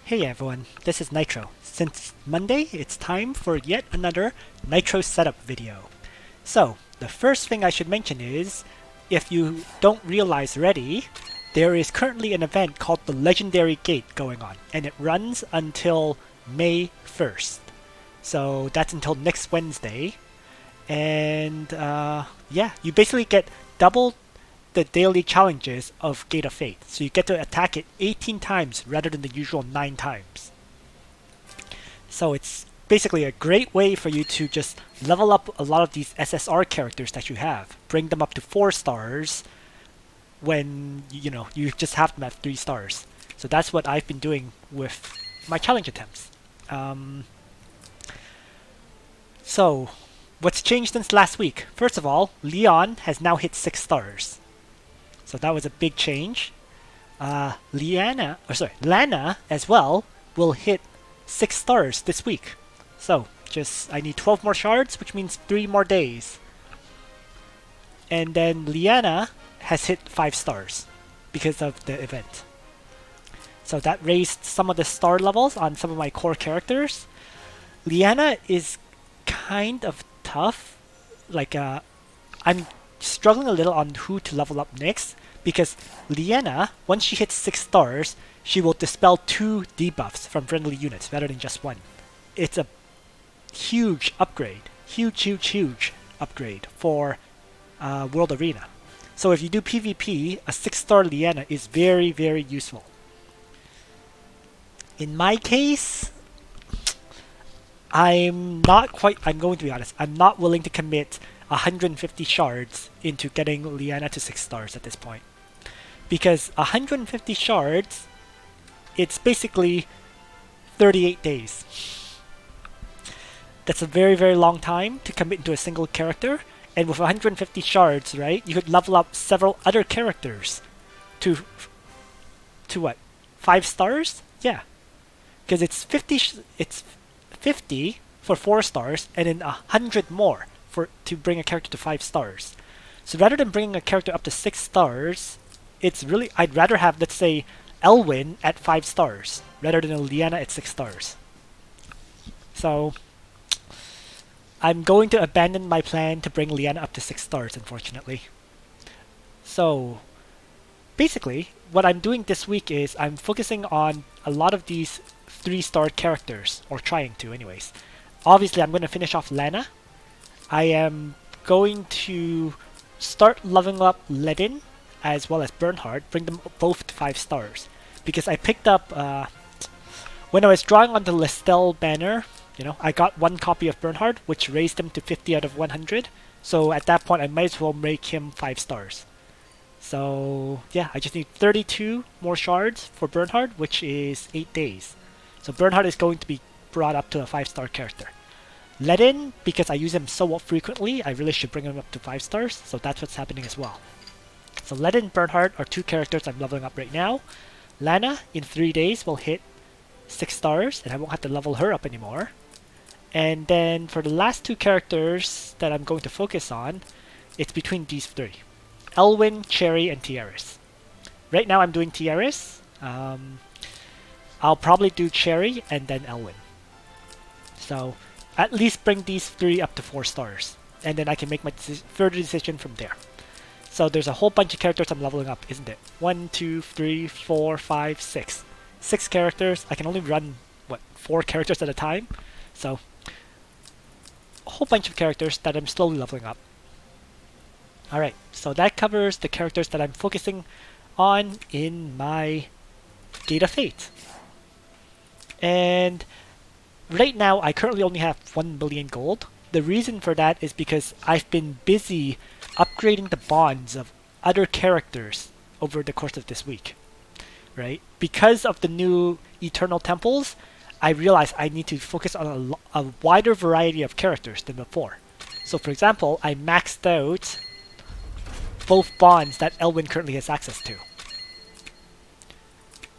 Hey everyone, this is Nitro. Since Monday, it's time for yet another Nitro setup video. So, the first thing I should mention is, if you don't realize already, there is currently an event called the Legendary Gate going on, and it runs until May 1st. So that's until next Wednesday. And yeah, you basically get double the daily challenges of Gate of Fate. So you get to attack it 18 times rather than the usual 9 times. So it's basically a great way for you to just level up a lot of these SSR characters that you have. Bring them up to 4 stars when, you just have them at 3 stars. So that's what I've been doing with my challenge attempts. So, what's changed since last week? First of all, Leon has now hit 6 stars. So that was a big change. Lana as well will hit 6 stars this week. So I need 12 more shards, which means 3 more days. And then Liana has hit 5 stars because of the event. So that raised some of the star levels on some of my core characters. Liana is kind of tough. I'm struggling a little on who to level up next, because Liana, once she hits 6 stars, she will dispel 2 debuffs from friendly units rather than just 1. It's a huge upgrade. Huge upgrade for World Arena. So if you do PvP, a 6-star Liana is very, very useful. In my case, I'm going to be honest, I'm not willing to commit 150 shards into getting Liana to 6 stars at this point. Because 150 shards, it's basically 38 days. That's a very, very long time to commit into a single character. And with 150 shards, right, you could level up several other characters to what? 5 stars? Yeah. Because it's 50 for 4 stars and then 100 more to bring a character to 5 stars. So rather than bringing a character up to 6 stars, I'd rather have, let's say, Elwin at 5 stars rather than a Liana at 6 stars. So I'm going to abandon my plan to bring Liana up to 6 stars, unfortunately. So basically, what I'm doing this week is I'm focusing on a lot of these 3-star characters, or trying to anyways. Obviously, I'm going to finish off Lana. I am going to start leveling up Ledin as well as Bernhard, bring them both to 5 stars. Because I picked up, when I was drawing on the Lestel banner, I got 1 copy of Bernhard, which raised him to 50 out of 100. So at that point, I might as well make him 5 stars. So yeah, I just need 32 more shards for Bernhard, which is 8 days. So Bernhard is going to be brought up to a 5-star character. Ledin, because I use him so frequently, I really should bring him up to 5 stars, so that's what's happening as well. So Ledin and Bernhard are 2 characters I'm leveling up right now. Lana, in 3 days, will hit 6 stars, and I won't have to level her up anymore. And then for the last 2 characters that I'm going to focus on, it's between these 3. Elwin, Cherry, and Tiaris. Right now I'm doing Tiaris. I'll probably do Cherry and then Elwin. So at least bring these 3 up to 4 stars. And then I can make my further decision from there. So there's a whole bunch of characters I'm leveling up, isn't it? 1, 2, 3, 4, 5, 6. 6 characters. I can only run, 4 characters at a time? So a whole bunch of characters that I'm slowly leveling up. Alright, so that covers the characters that I'm focusing on in my Gate of Fate. And right now, I currently only have 1 billion gold. The reason for that is because I've been busy upgrading the bonds of other characters over the course of this week. Right? Because of the new Eternal Temples, I realized I need to focus on a wider variety of characters than before. So for example, I maxed out both bonds that Elwin currently has access to.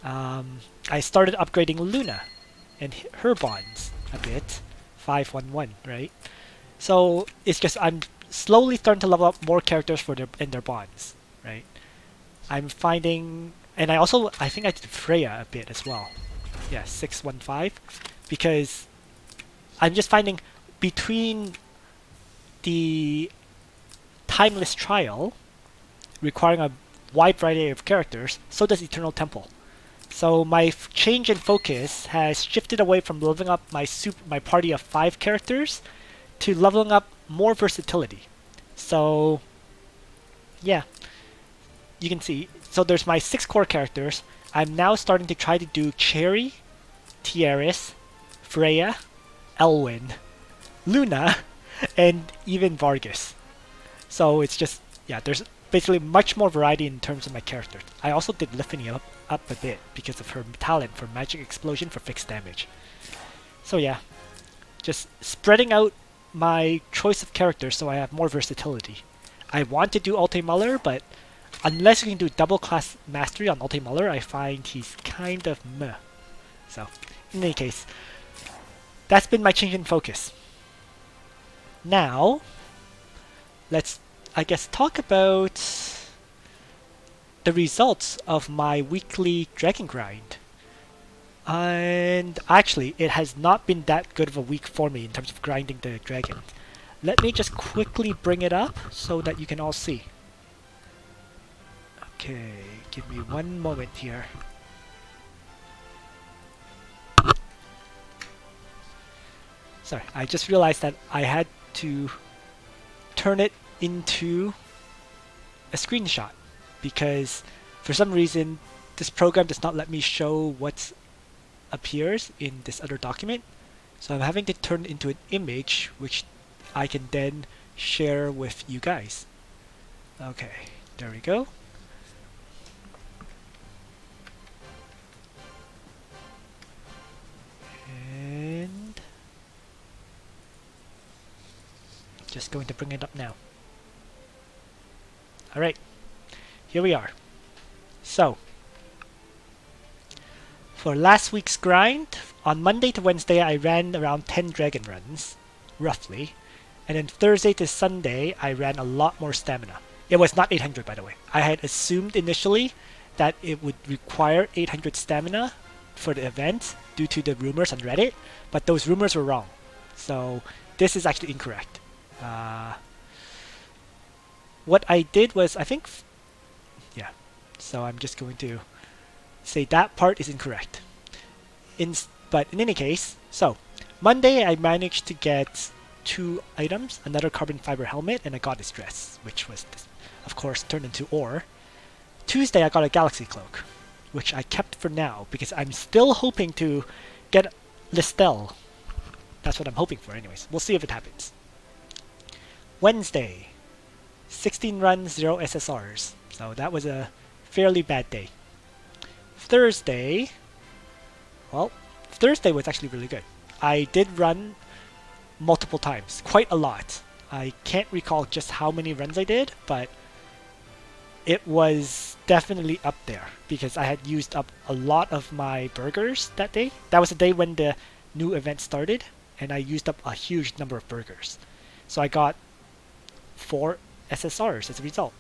I started upgrading Luna and her bonds a bit. 511, right? So it's just I'm slowly starting to level up more characters for their bonds, right? I'm finding, and I think I did Freya a bit as well. yeah, 615, because I'm just finding between the Timeless Trial, requiring a wide variety of characters, so does Eternal Temple. So my change in focus has shifted away from leveling up my party of 5 characters to leveling up more versatility. So yeah, you can see. So there's my 6 core characters. I'm now starting to try to do Cherry, Tiaris, Freya, Elwin, Luna, and even Vargas. So it's just, yeah, there's basically much more variety in terms of my characters. I also did Liffany up a bit because of her talent for Magic Explosion for fixed damage. So yeah, just spreading out my choice of characters so I have more versatility. I want to do Ulte Muller, but unless you can do double class mastery on Ulte Muller, I find he's kind of meh. So, in any case, that's been my change in focus. Now, let's, I guess, talk about the results of my weekly dragon grind. And actually, it has not been that good of a week for me in terms of grinding the dragon. Let me just quickly bring it up so that you can all see. Okay, give me one moment here. Sorry, I just realized that I had to turn it into a screenshot because for some reason this program does not let me show what appears in this other document. So I'm having to turn it into an image which I can then share with you guys. Okay, there we go. And just going to bring it up now. Alright, here we are. So, for last week's grind, on Monday to Wednesday I ran around 10 dragon runs, roughly. And then Thursday to Sunday I ran a lot more stamina. It was not 800 by the way. I had assumed initially that it would require 800 stamina for the event due to the rumors on Reddit, but those rumors were wrong. So this is actually incorrect. What I did was, I think, yeah, so I'm just going to say that part is incorrect. But in any case, so Monday I managed to get 2 items, another carbon fiber helmet and a goddess dress, which was, of course, turned into ore. Tuesday I got a galaxy cloak, which I kept for now because I'm still hoping to get Listel. That's what I'm hoping for anyways. We'll see if it happens. Wednesday, 16 runs, 0 SSRs. So that was a fairly bad day. Thursday, well, Thursday was actually really good. I did run multiple times, quite a lot. I can't recall just how many runs I did, but it was definitely up there because I had used up a lot of my burgers that day. That was the day when the new event started, and I used up a huge number of burgers. So I got 4 SSRs as a result.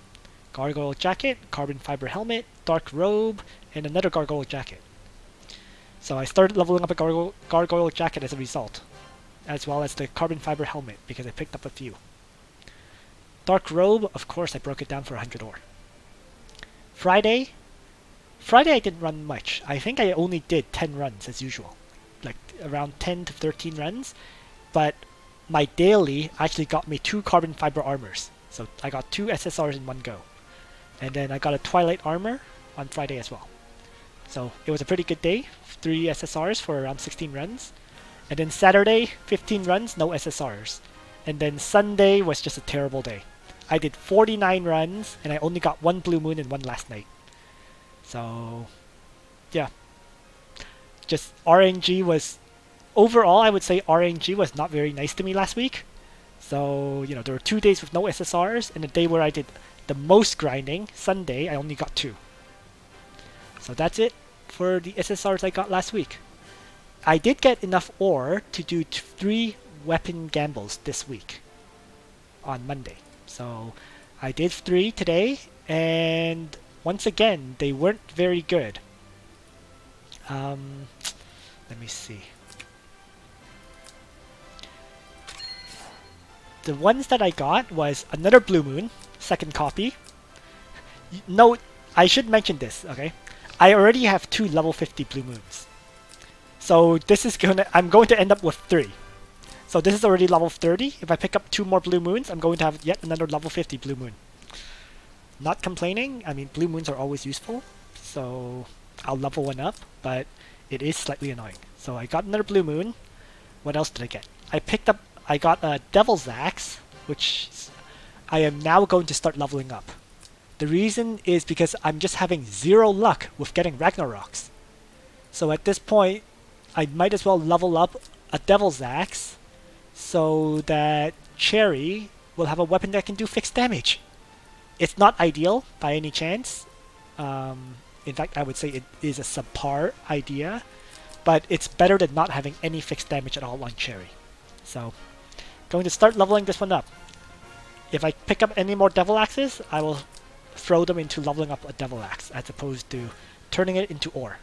Gargoyle jacket, carbon fiber helmet, dark robe, and another gargoyle jacket. So I started leveling up a gargoyle jacket as a result, as well as the carbon fiber helmet because I picked up a few. Dark robe, of course I broke it down for 100 ore. Friday I didn't run much. I think I only did 10 runs as usual. Like around 10 to 13 runs. But my daily actually got me 2 carbon fiber armors. So I got 2 SSRs in one go. And then I got a Twilight armor on Friday as well. So it was a pretty good day. 3 SSRs for around 16 runs. And then Saturday, 15 runs, no SSRs. And then Sunday was just a terrible day. I did 49 runs, and I only got 1 blue moon and 1 last night. So, yeah. Just RNG was... Overall, I would say RNG was not very nice to me last week. So, you know, there were 2 days with no SSRs, and the day where I did the most grinding, Sunday, I only got 2. So that's it for the SSRs I got last week. I did get enough ore to do 3 weapon gambles this week on Monday. So I did 3 today, and once again, they weren't very good. Let me see. The ones that I got was another Blue Moon, second copy. No, I should mention this, okay? I already have 2 level 50 Blue Moons. So this is I'm going to end up with 3. So this is already level 30. If I pick up 2 more Blue Moons, I'm going to have yet another level 50 Blue Moon. Not complaining. I mean, Blue Moons are always useful. So I'll level one up, but it is slightly annoying. So I got another Blue Moon. What else did I get? I got a Devil's Axe, which I am now going to start leveling up. The reason is because I'm just having 0 luck with getting Ragnaroks. So at this point, I might as well level up a Devil's Axe so that Cherry will have a weapon that can do fixed damage. It's not ideal by any chance. In fact, I would say it is a subpar idea, but it's better than not having any fixed damage at all on Cherry. So, going to start leveling this one up. If I pick up any more Devil Axes, I will throw them into leveling up a Devil Axe as opposed to turning it into ore.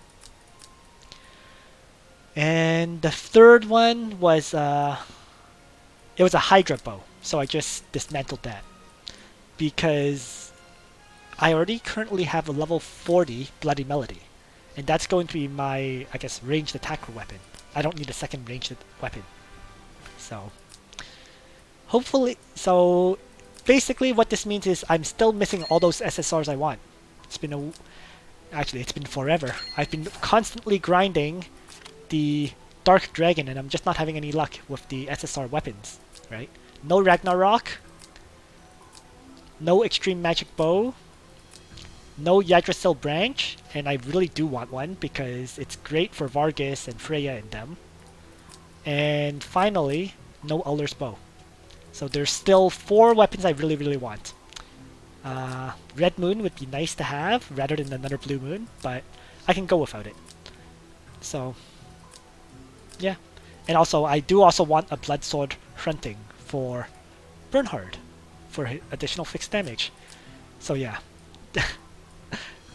And the third one was it was a Hydra bow, so I just dismantled that because I already currently have a level 40 Bloody Melody, and that's going to be my, I guess, ranged attacker weapon. I don't need a second ranged weapon. So hopefully, so basically what this means is I'm still missing all those SSRs I want. It's been forever. I've been constantly grinding the Dark Dragon and I'm just not having any luck with the SSR weapons, right? No Ragnarok, no Extreme Magic Bow, no Yggdrasil Branch, and I really do want one because it's great for Vargas and Freya and them. And finally, no Uller's Bow. So there's still 4 weapons I really, really want. Red Moon would be nice to have rather than another Blue Moon, but I can go without it. So, yeah. And also, I do also want a Blood Sword Fronting for Bernhard for additional fixed damage. So yeah.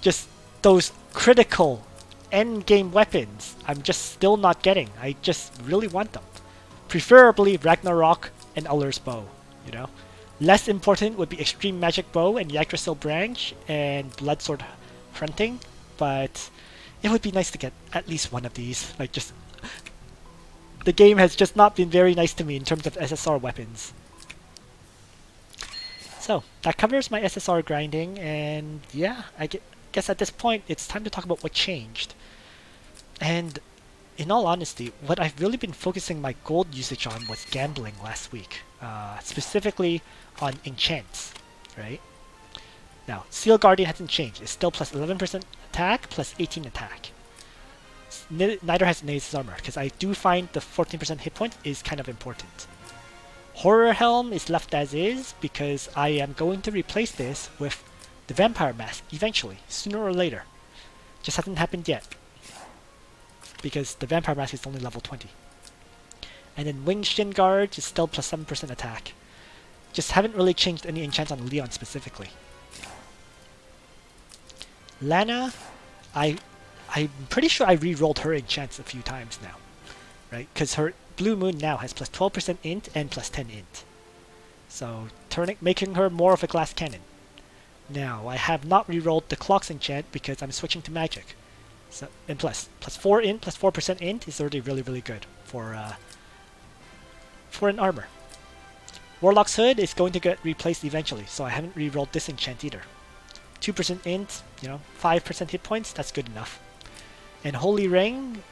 Just those critical endgame weapons I'm just still not getting. I just really want them. Preferably Ragnarok and Uller's Bow, you know? Less important would be Extreme Magic Bow and Yggdrasil Branch and Blood Sword Fronting, but it would be nice to get at least one of these. Like, just... the game has just not been very nice to me in terms of SSR weapons. So, that covers my SSR grinding, and yeah, I guess at this point, it's time to talk about what changed. And in all honesty, what I've really been focusing my gold usage on was gambling last week. Specifically on enchants, right? Now, Seal Guardian hasn't changed. It's still plus 11% attack, plus 18 attack. Neither has Naze's Armor, because I do find the 14% hit point is kind of important. Horror Helm is left as is, because I am going to replace this with the Vampire Mask eventually, sooner or later. Just hasn't happened yet, because the Vampire Mask is only level 20. And then Winged Shin Guard is still plus 7% attack. Just haven't really changed any enchants on Leon specifically. Lana, I'm pretty sure I re-rolled her enchants a few times now, right? Because her Blue Moon now has plus 12% int and plus 10 int. So making her more of a glass cannon. Now, I have not re-rolled the Clock's enchant because I'm switching to magic. So, and plus 4 int, plus 4% int is already really, really good for an armor. Warlock's Hood is going to get replaced eventually, so I haven't re-rolled this enchant either. 2% int, 5% hit points, that's good enough. And Holy Ring,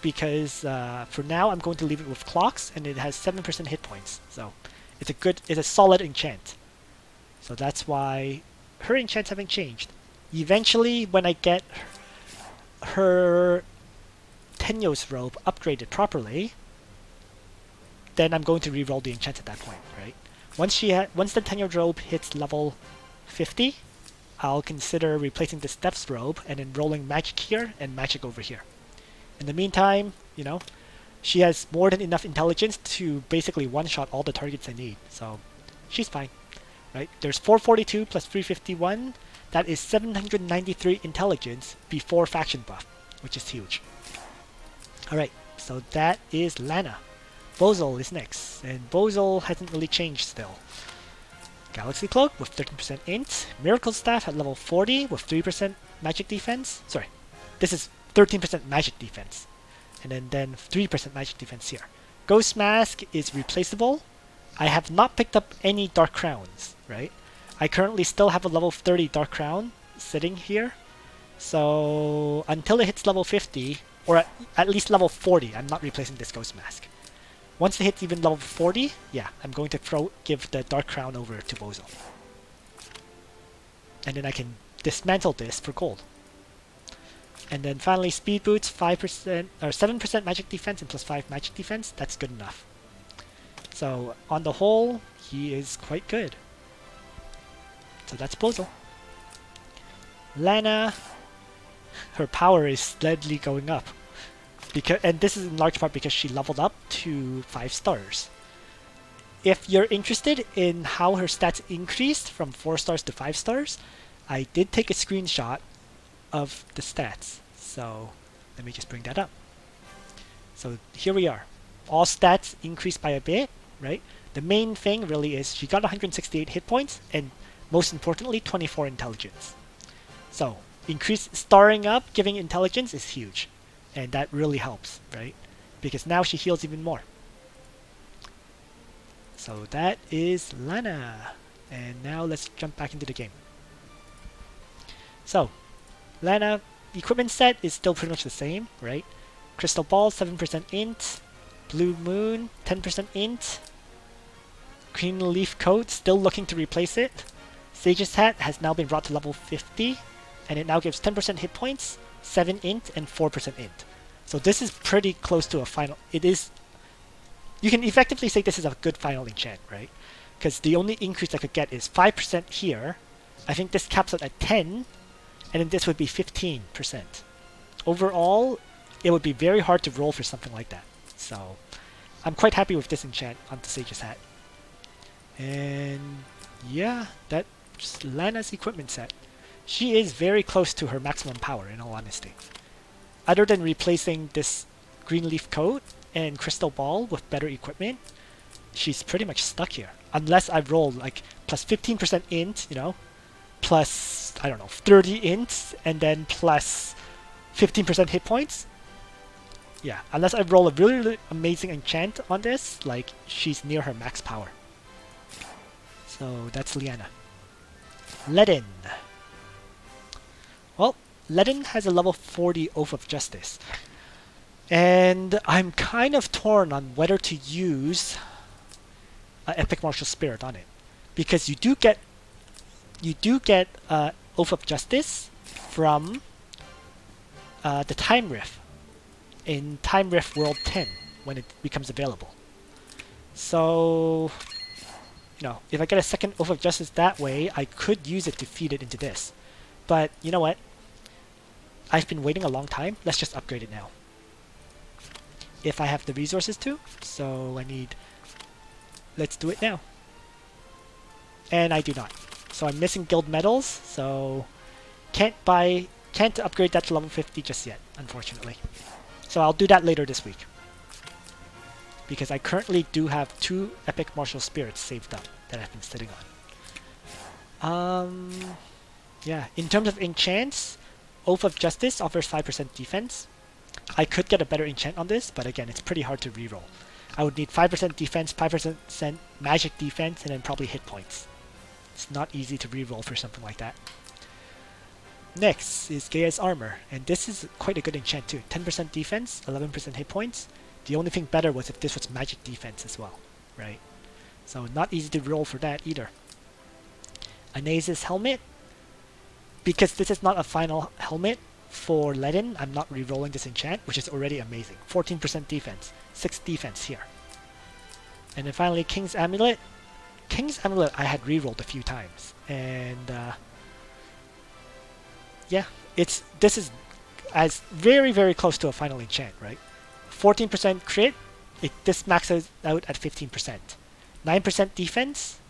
because for now I'm going to leave it with clocks, and it has 7% hit points, so it's a solid enchant. So that's why her enchants haven't changed. Eventually, when I get her Tenyo's robe upgraded properly, then I'm going to re-roll the enchant at that point, right? Once the Tenyo robe hits level 50, I'll consider replacing the Steph's robe and then rolling magic here and magic over here. In the meantime, she has more than enough intelligence to basically one-shot all the targets I need, so she's fine, right? There's 442 plus 351, that is 793 intelligence before faction buff, which is huge. Alright, So that is Lana. Bozal is next, and Bozal hasn't really changed still. Galaxy Cloak with 13% int. Miracle Staff at level 40 with 3% magic defense. Sorry, this is 13% magic defense. And then 3% magic defense here. Ghost Mask is replaceable. I have not picked up any Dark Crowns, right? I currently still have a level 30 Dark Crown sitting here. So until it hits level 50, or at least level 40, I'm not replacing this Ghost Mask. Once it hits even level 40, yeah, I'm going to give the Dark Crown over to Bozal. And then I can dismantle this for gold. And then finally, Speed Boots, 5% or 7% magic defense and plus 5 magic defense. That's good enough. So on the whole, he is quite good. So that's Bozal. Lana, her power is steadily going up. And this is in large part because she leveled up to 5 stars. If you're interested in how her stats increased from 4 stars to 5 stars, I did take a screenshot of the stats. So let me just bring that up. So here we are. All stats increased by a bit, right? The main thing really is she got 168 hit points and most importantly 24 intelligence. So starring up, giving intelligence is huge. And that really helps, right? Because now she heals even more. So that is Lana. And now let's jump back into the game. So, Lana equipment set is still pretty much the same, right? Crystal Ball, 7% int. Blue Moon, 10% int. Green Leaf Coat, still looking to replace it. Sage's Hat has now been brought to level 50. And it now gives 10% hit points, 7 int, and 4% int. So this is pretty close to a final. It is. You can effectively say this is a good final enchant, right? Because the only increase I could get is 5% here. I think this caps out at 10, and then this would be 15%. Overall, it would be very hard to roll for something like that. So I'm quite happy with this enchant on the Sage's Hat. And yeah, that's Lana's equipment set. She is very close to her maximum power, in all honesty. Other than replacing this Green Leaf Coat and Crystal Ball with better equipment, she's pretty much stuck here. Unless I roll like plus 15% int, you know, plus, I don't know, 30 int, and then plus 15% hit points. Yeah, unless I roll a really, really amazing enchant on this, like, she's near her max power. So that's Liana. Ledin. Well, Ledin has a level 40 Oath of Justice. And I'm kind of torn on whether to use Epic Martial Spirit on it. Because you do get Oath of Justice from the Time Rift in Time Rift World 10 when it becomes available. So, you know, if I get a second Oath of Justice that way, I could use it to feed it into this. But you know what? I've been waiting a long time. Let's just upgrade it now. If I have the resources to. So let's do it now. And I do not. So I'm missing guild medals, so can't upgrade that to level 50 just yet, unfortunately. So I'll do that later this week. Because I currently do have 2 Epic Martial Spirits saved up that I've been sitting on. Yeah, in terms of enchants, Oath of Justice offers 5% defense. I could get a better enchant on this, but again, it's pretty hard to reroll. I would need 5% defense, 5% magic defense, and then probably hit points. It's not easy to reroll for something like that. Next is Gaia's Armor, and this is quite a good enchant too. 10% defense, 11% hit points. The only thing better was if this was magic defense as well, right? So not easy to roll for that either. Anaze's Helmet. Because this is not a final helmet for Ledin, I'm not re-rolling this enchant, which is already amazing. 14% defense, 6 defense here. And then finally, King's Amulet. King's Amulet I had re-rolled a few times, and yeah, this is as very, very close to a final enchant, right? 14% crit, this maxes out at 15%. 9% defense,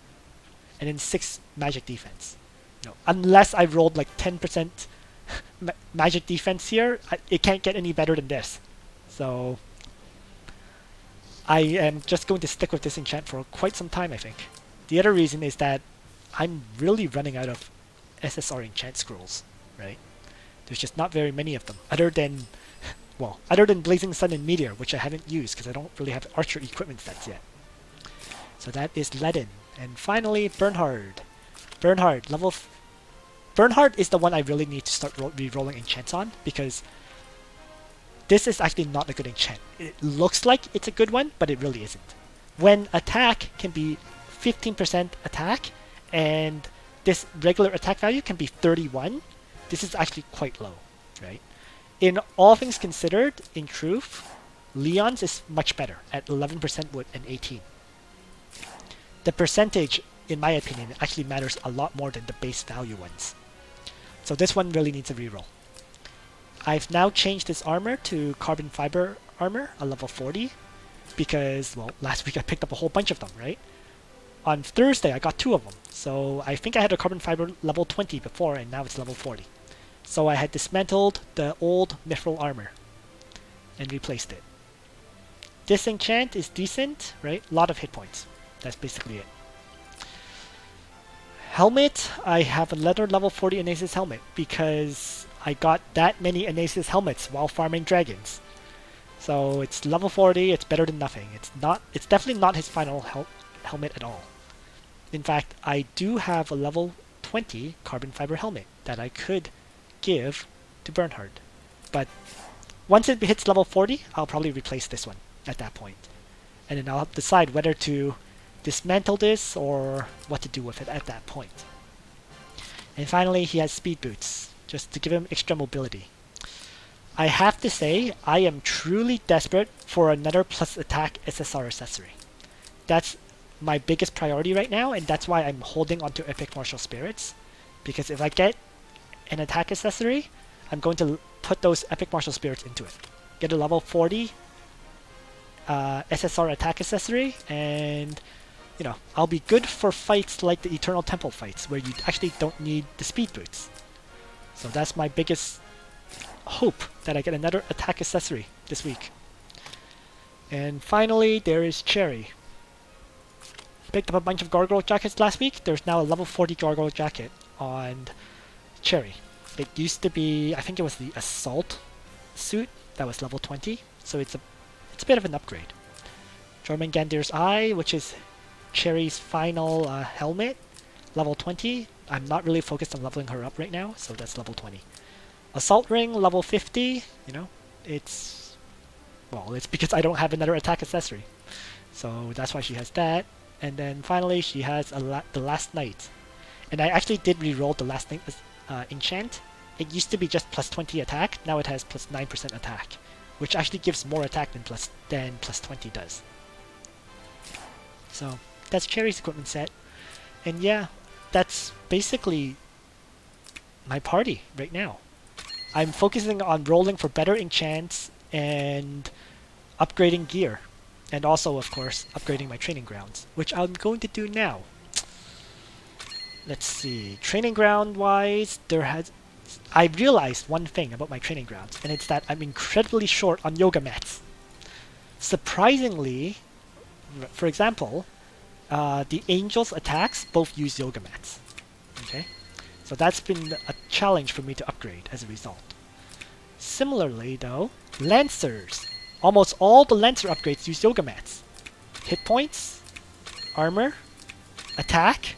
and then 6 magic defense. No, unless I rolled like 10% magic defense here, it can't get any better than this. So I am just going to stick with this enchant for quite some time, I think. The other reason is that I'm really running out of SSR enchant scrolls, right? There's just not very many of them, other than Blazing Sun and Meteor, which I haven't used because I don't really have Archer equipment sets yet. So that is Ledin. And finally, Bernhard. Bernhard is the one I really need to start re-rolling enchants on, because this is actually not a good enchant. It looks like it's a good one, but it really isn't. When attack can be 15% attack, and this regular attack value can be 31, this is actually quite low, right? In all things considered, in truth, Leon's is much better at 11% wood and 18. The percentage, in my opinion, actually matters a lot more than the base value ones. So this one really needs a reroll. I've now changed this armor to carbon fiber armor, a level 40, because, well, last week I picked up a whole bunch of them, right? On Thursday, I got 2 of them. So I think I had a carbon fiber level 20 before, and now it's level 40. So I had dismantled the old mithril armor and replaced it. This enchant is decent, right? A lot of hit points. That's basically it. Helmet, I have a leather level 40 Anasis helmet because I got that many Anasis helmets while farming dragons. So it's level 40, it's better than nothing. It's definitely not his final helmet at all. In fact, I do have a level 20 carbon fiber helmet that I could give to Bernhard. But once it hits level 40, I'll probably replace this one at that point. And then I'll decide whether to dismantle this or what to do with it at that point. And finally, he has speed boots, just to give him extra mobility. I have to say, I am truly desperate for another plus attack SSR accessory. That's my biggest priority right now, and that's why I'm holding onto Epic Martial Spirits. Because if I get an attack accessory, I'm going to put those Epic Martial Spirits into it. Get a level 40 SSR attack accessory, and you know, I'll be good for fights like the Eternal Temple fights, where you actually don't need the speed boots. So that's my biggest hope, that I get another attack accessory this week. And finally, there is Cherry. Picked up a bunch of gargoyle jackets last week. There's now a level 40 gargoyle jacket on Cherry. It used to be, I think it was the assault suit that was level 20, so it's a bit of an upgrade. Jormungandr's Eye, which is Cherry's final helmet, level 20. I'm not really focused on leveling her up right now, so that's level 20. Assault Ring, level 50. You know, it's because I don't have another attack accessory, so that's why she has that. And then finally, she has the Last Night, and I actually did re-roll the Last Night enchant. It used to be just plus 20 attack. Now it has plus 9% attack, which actually gives more attack than plus 20 does. So that's Cherry's equipment set. And yeah, that's basically my party right now. I'm focusing on rolling for better enchants and upgrading gear. And also, of course, upgrading my training grounds, which I'm going to do now. Let's see. Training ground wise, I realized one thing about my training grounds, and it's that I'm incredibly short on yoga mats. Surprisingly, for example, the angels' attacks both use yoga mats. Okay, so that's been a challenge for me to upgrade as a result. Similarly, though, lancers. Almost all the lancer upgrades use yoga mats. Hit points, armor, attack,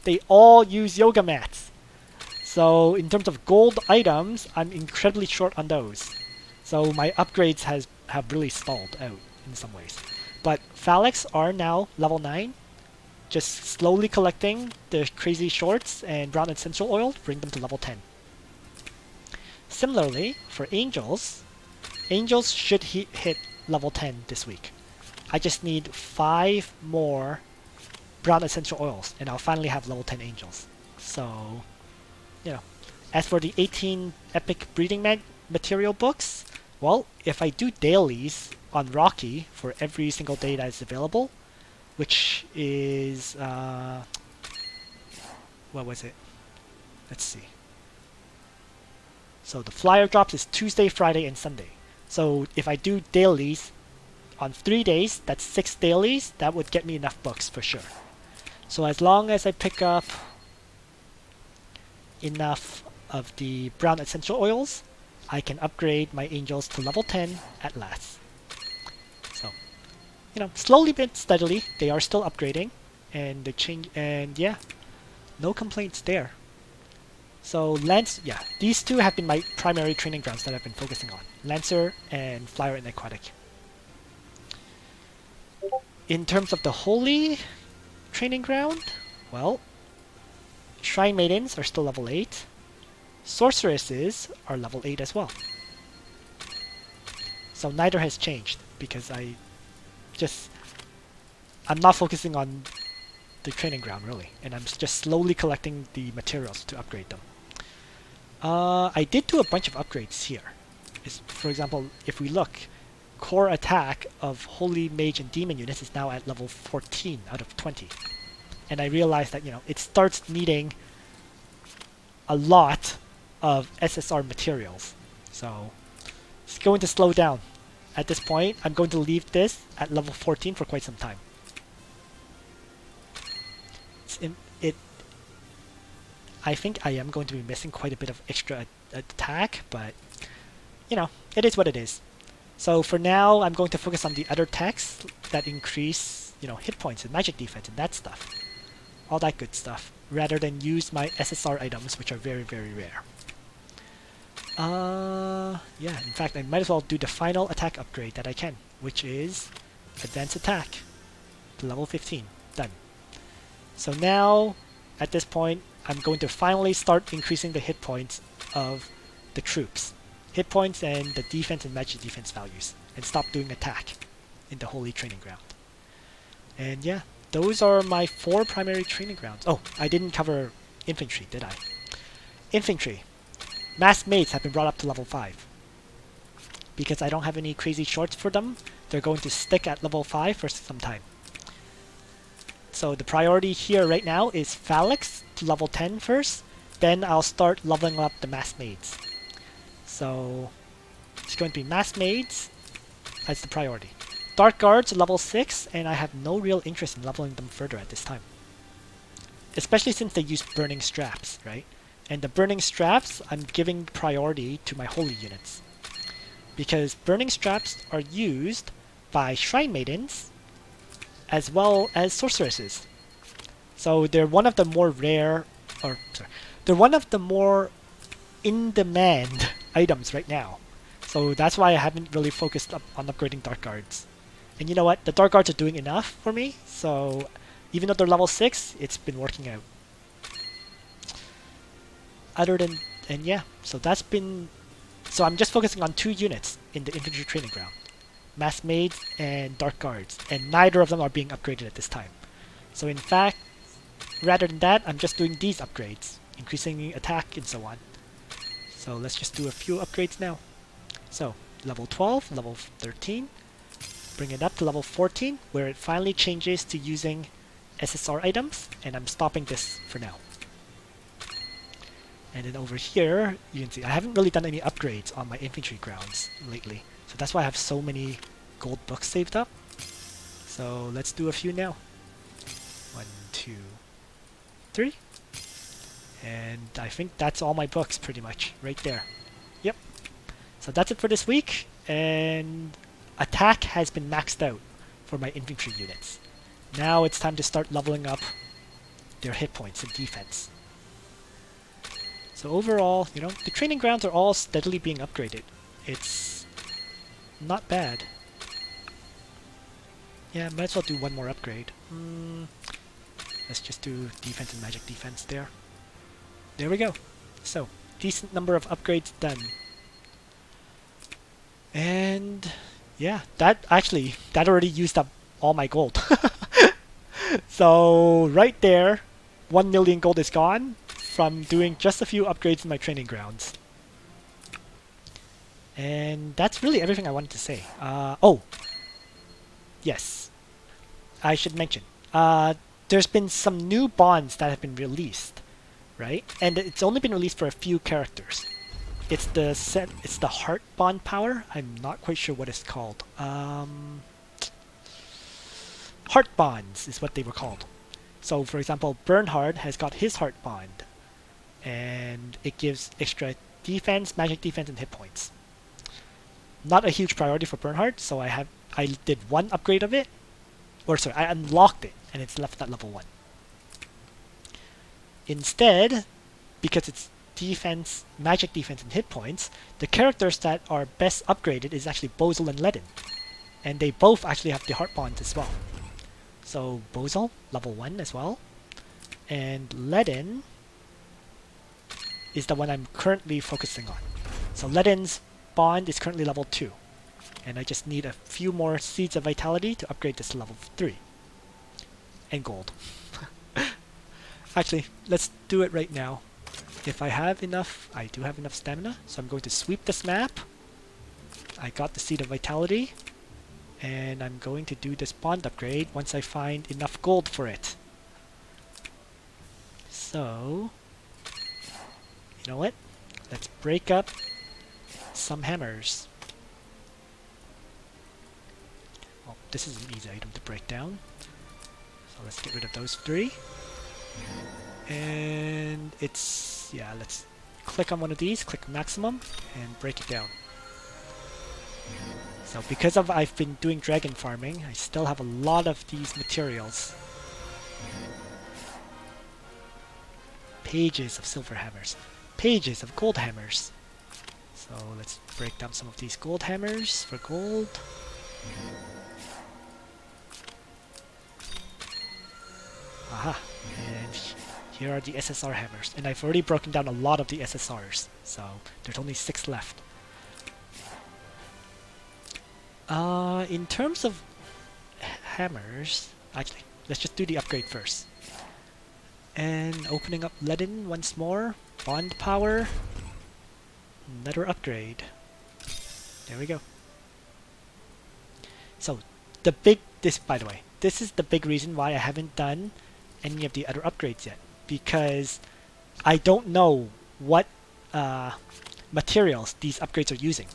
they all use yoga mats. So in terms of gold items, I'm incredibly short on those. So my upgrades have really stalled out in some ways. But Phalanx are now level 9. Just slowly collecting the crazy shorts and brown essential oil to bring them to level 10. Similarly, for angels should hit level 10 this week. I just need 5 more brown essential oils, and I'll finally have level 10 angels. So, you know, as for the 18 epic breeding material books, well, if I do dailies on Rocky for every single day that is available, which is, what was it? Let's see. So the flyer drops is Tuesday, Friday, and Sunday. So if I do dailies on 3 days, that's 6 dailies, that would get me enough books for sure. So as long as I pick up enough of the brown essential oils, I can upgrade my angels to level 10 at last. So, you know, slowly but steadily, they are still upgrading, and they change, and yeah, no complaints there. So yeah, these two have been my primary training grounds that I've been focusing on. Lancer and Flyer and Aquatic. In terms of the Holy training ground, well, Shrine Maidens are still level 8. Sorceresses are level 8 as well. So neither has changed because I'm not focusing on the training ground really, and I'm just slowly collecting the materials to upgrade them. I did do a bunch of upgrades here. For example, if we look, core attack of Holy Mage and Demon units is now at level 14 out of 20. And I realized that, you know, it starts needing a lot of SSR materials. So it's going to slow down. At this point, I'm going to leave this at level 14 for quite some time. I think I am going to be missing quite a bit of extra attack, but you know, it is what it is. So for now, I'm going to focus on the other techs that increase, you know, hit points and magic defense and that stuff. All that good stuff, rather than use my SSR items, which are very, very rare. Yeah, in fact, I might as well do the final attack upgrade that I can, which is Advanced Attack to level 15. Done. So now, at this point, I'm going to finally start increasing the hit points of the troops. Hit points and the defense and magic defense values, and stop doing attack in the Holy Training Ground. And yeah, those are my 4 primary training grounds. Oh, I didn't cover infantry, did I? Infantry. Mass Maids have been brought up to level 5. Because I don't have any crazy shorts for them, they're going to stick at level 5 for some time. So the priority here right now is Phalanx to level 10 first, then I'll start leveling up the Mass Maids. So it's going to be Mass Maids as the priority. Dark Guards are level 6, and I have no real interest in leveling them further at this time. Especially since they use Burning Straps, right? And the Burning Straps, I'm giving priority to my Holy units. Because Burning Straps are used by Shrine Maidens, as well as Sorceresses. So they're one of the more rare, they're one of the more in-demand items right now. So that's why I haven't really focused on upgrading Dark Guards. And you know what? The Dark Guards are doing enough for me, so even though they're level 6, it's been working out. And yeah, so I'm just focusing on 2 units in the infantry training ground. Mass Maids and Dark Guards, and neither of them are being upgraded at this time. So in fact, rather than that, I'm just doing these upgrades, increasing attack and so on. So let's just do a few upgrades now. So level 12, level 13, bring it up to level 14, where it finally changes to using SSR items, and I'm stopping this for now. And then over here, you can see I haven't really done any upgrades on my infantry grounds lately. So that's why I have so many gold books saved up. So let's do a few now. 1, 2, 3. And I think that's all my books pretty much right there. Yep. So that's it for this week. And attack has been maxed out for my infantry units. Now it's time to start leveling up their hit points and defense. So overall, you know, the training grounds are all steadily being upgraded. It's not bad. Yeah, might as well do one more upgrade. Let's just do defense and magic defense there. There we go. So, decent number of upgrades done. And yeah, that already used up all my gold. So right there, 1 million gold is gone from doing just a few upgrades in my training grounds. And that's really everything I wanted to say. Oh, yes, I should mention. There's been some new bonds that have been released, right? And it's only been released for a few characters. It's the heart bond power. I'm not quite sure what it's called. heart bonds is what they were called. So for example, Bernhard has got his heart bond, and it gives extra defense, magic defense, and hit points. Not a huge priority for Bernhard, so I did one upgrade of it, or sorry, I unlocked it, and it's left at level 1. Instead, because it's defense, magic defense, and hit points, the characters that are best upgraded is actually Bozel and Ledin. And they both actually have the heart bonds as well. So Bozel, level 1 as well. And Ledin is the one I'm currently focusing on. So Ledin's bond is currently level 2. And I just need a few more Seeds of Vitality to upgrade this to level 3. And gold. Actually, let's do it right now. If I have enough, I do have enough stamina, so I'm going to sweep this map. I got the Seed of Vitality, and I'm going to do this bond upgrade once I find enough gold for it. So, you know what? Let's break up some hammers. Well, this is an easy item to break down. So let's get rid of those 3. And it's, yeah, let's click on one of these, click maximum, and break it down. So because I've been doing dragon farming, I still have a lot of these materials. Pages of silver hammers, pages of gold hammers. So let's break down some of these gold hammers for gold. Aha, and here are the SSR hammers, and I've already broken down a lot of the SSRs, so there's only 6 left. In terms of hammers, actually, let's just do the upgrade first. And opening up Ledin once more, bond power, another upgrade. There we go. So, by the way, this is the big reason why I haven't done any of the other upgrades yet. Because I don't know what materials these upgrades are using.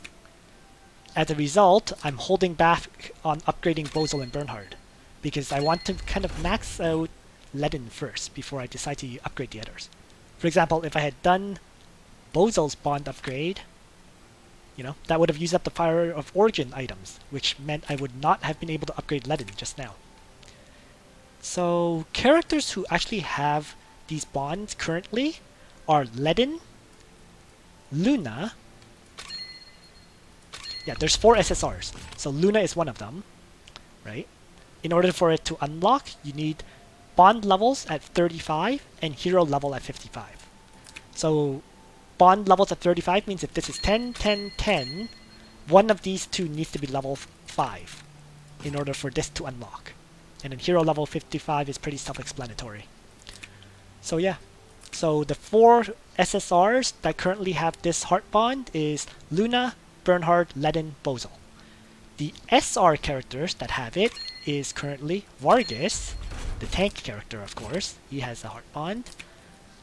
As a result, I'm holding back on upgrading Bozel and Bernhard, because I want to kind of max out Ledin first before I decide to upgrade the others. For example, if I had done Bozel's bond upgrade, you know, that would have used up the Fire of Origin items, which meant I would not have been able to upgrade Ledin just now. So characters who actually have these bonds currently are Ledin, Luna. Yeah, there's 4 SSRs. So Luna is one of them, right? In order for it to unlock, you need bond levels at 35 and hero level at 55. So bond levels at 35 means if this is 10, 10, 10, one of these 2 needs to be level 5 in order for this to unlock. And then hero level 55 is pretty self-explanatory. So yeah, so the 4 SSRs that currently have this heart bond is Luna, Bernhard, Ledin, Bozel. The SR characters that have it is currently Vargas, the tank character of course, he has a heart bond,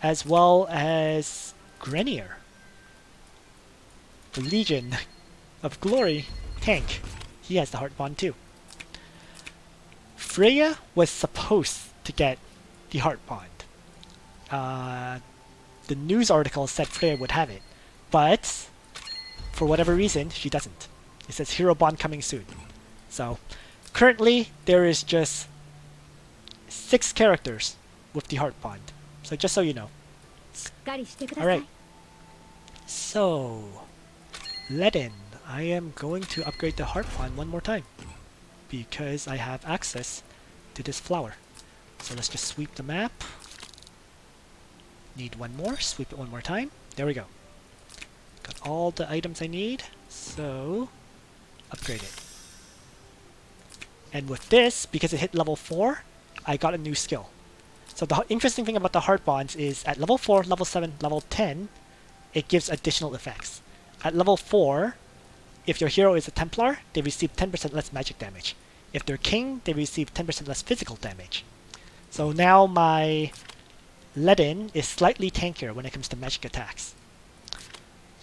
as well as Grenier, the Legion of Glory tank, he has the heart bond too. Freya was supposed to get the heart bond. The news article said Freya would have it, but for whatever reason, she doesn't. It says hero bond coming soon. So, currently, there is just 6 characters with the heart bond. So just so you know. Alright. So, Ledin, I am going to upgrade the heart bond one more time, because I have access to this flower. So let's just sweep the map. Need one more, sweep it one more time. There we go. Got all the items I need, so upgrade it. And with this, because it hit level 4, I got a new skill. So the interesting thing about the heart bonds is at level 4, level 7, level 10, it gives additional effects. At level 4, if your hero is a Templar, they receive 10% less magic damage. If they're king, they receive 10% less physical damage. So now my Ledin is slightly tankier when it comes to magic attacks.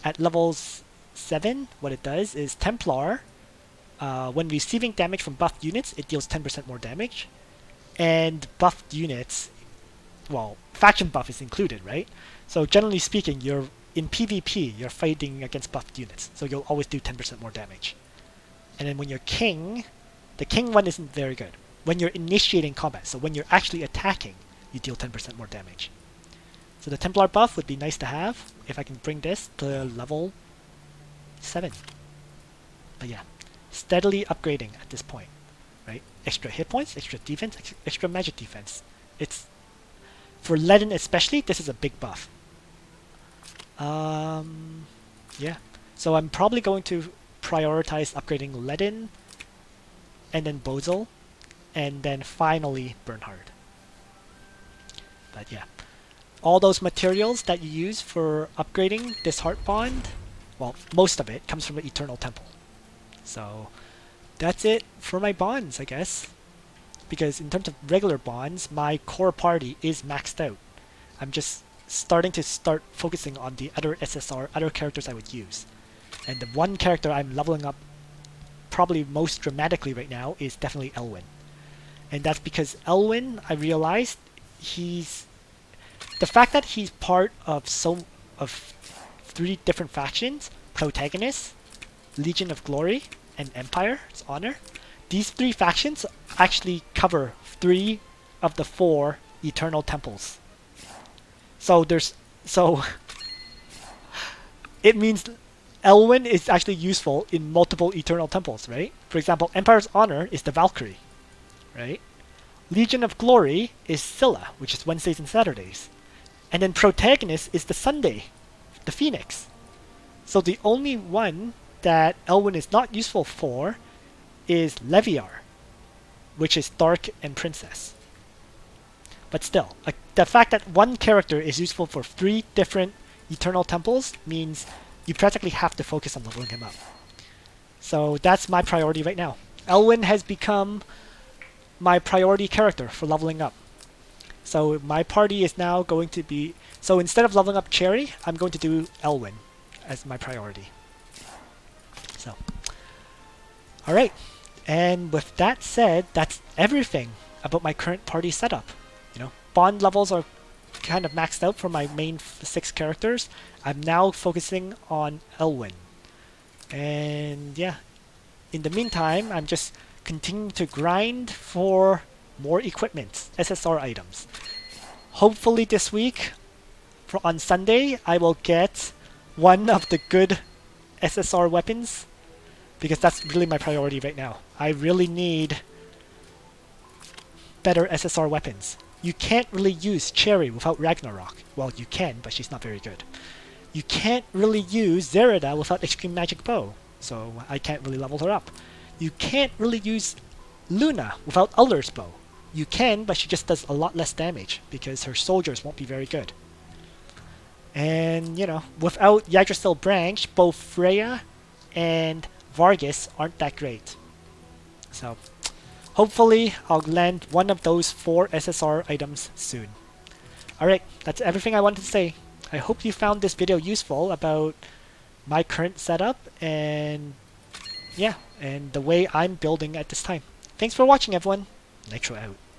At levels 7, what it does is Templar when receiving damage from buffed units, it deals 10% more damage. And buffed units, well, faction buff is included, right? So generally speaking, you're in PvP, you're fighting against buffed units, so you'll always do 10% more damage. And then when you're king, the king one isn't very good. When you're initiating combat, so when you're actually attacking, you deal 10% more damage. So the Templar buff would be nice to have if I can bring this to level 7. But yeah, steadily upgrading at this point, right? Extra hit points, extra defense, extra magic defense. It's for Leaden especially, this is a big buff. Yeah. So I'm probably going to prioritize upgrading Leaden, and then Bozel, and then finally Bernhard. But yeah, all those materials that you use for upgrading this Heart Bond, well, most of it comes from the Eternal Temple. So that's it for my bonds, I guess. Because in terms of regular bonds, my core party is maxed out. I'm just starting to focusing on the other SSR, other characters I would use. And the one character I'm leveling up probably most dramatically right now is definitely Elwin. And that's because Elwin, I realized, the fact that he's part of 3 different factions, Protagonist, Legion of Glory, and Empire's Honor, these 3 factions actually cover 3 of the 4 Eternal Temples. So it means Elwin is actually useful in multiple Eternal Temples, right? For example, Empire's Honor is the Valkyrie, right? Legion of Glory is Scylla, which is Wednesdays and Saturdays. And then Protagonist is the Sunday, the Phoenix. So the only one that Elwin is not useful for is Leviar, which is Dark and Princess. But still, the fact that one character is useful for 3 different Eternal Temples means you practically have to focus on leveling him up. So that's my priority right now. Elwin has become my priority character for leveling up. So my party is now going to be... So instead of leveling up Cherry, I'm going to do Elwin as my priority. So, alright. And with that said, that's everything about my current party setup. You know, bond levels are kind of maxed out for my main 6 characters. I'm now focusing on Elwin. And yeah, in the meantime, I'm just continuing to grind for more equipment, SSR items. Hopefully this week, on Sunday, I will get one of the good SSR weapons, because that's really my priority right now. I really need better SSR weapons. You can't really use Cherry without Ragnarok. Well, you can, but she's not very good. You can't really use Zerida without Extreme Magic Bow, so I can't really level her up. You can't really use Luna without Uller's Bow. You can, but she just does a lot less damage because her soldiers won't be very good. And, you know, without Yggdrasil Branch, both Freya and Vargas aren't that great. So, hopefully I'll land one of those 4 SSR items soon. Alright, that's everything I wanted to say. I hope you found this video useful about my current setup and yeah, and the way I'm building at this time. Thanks for watching, everyone. Nitro out.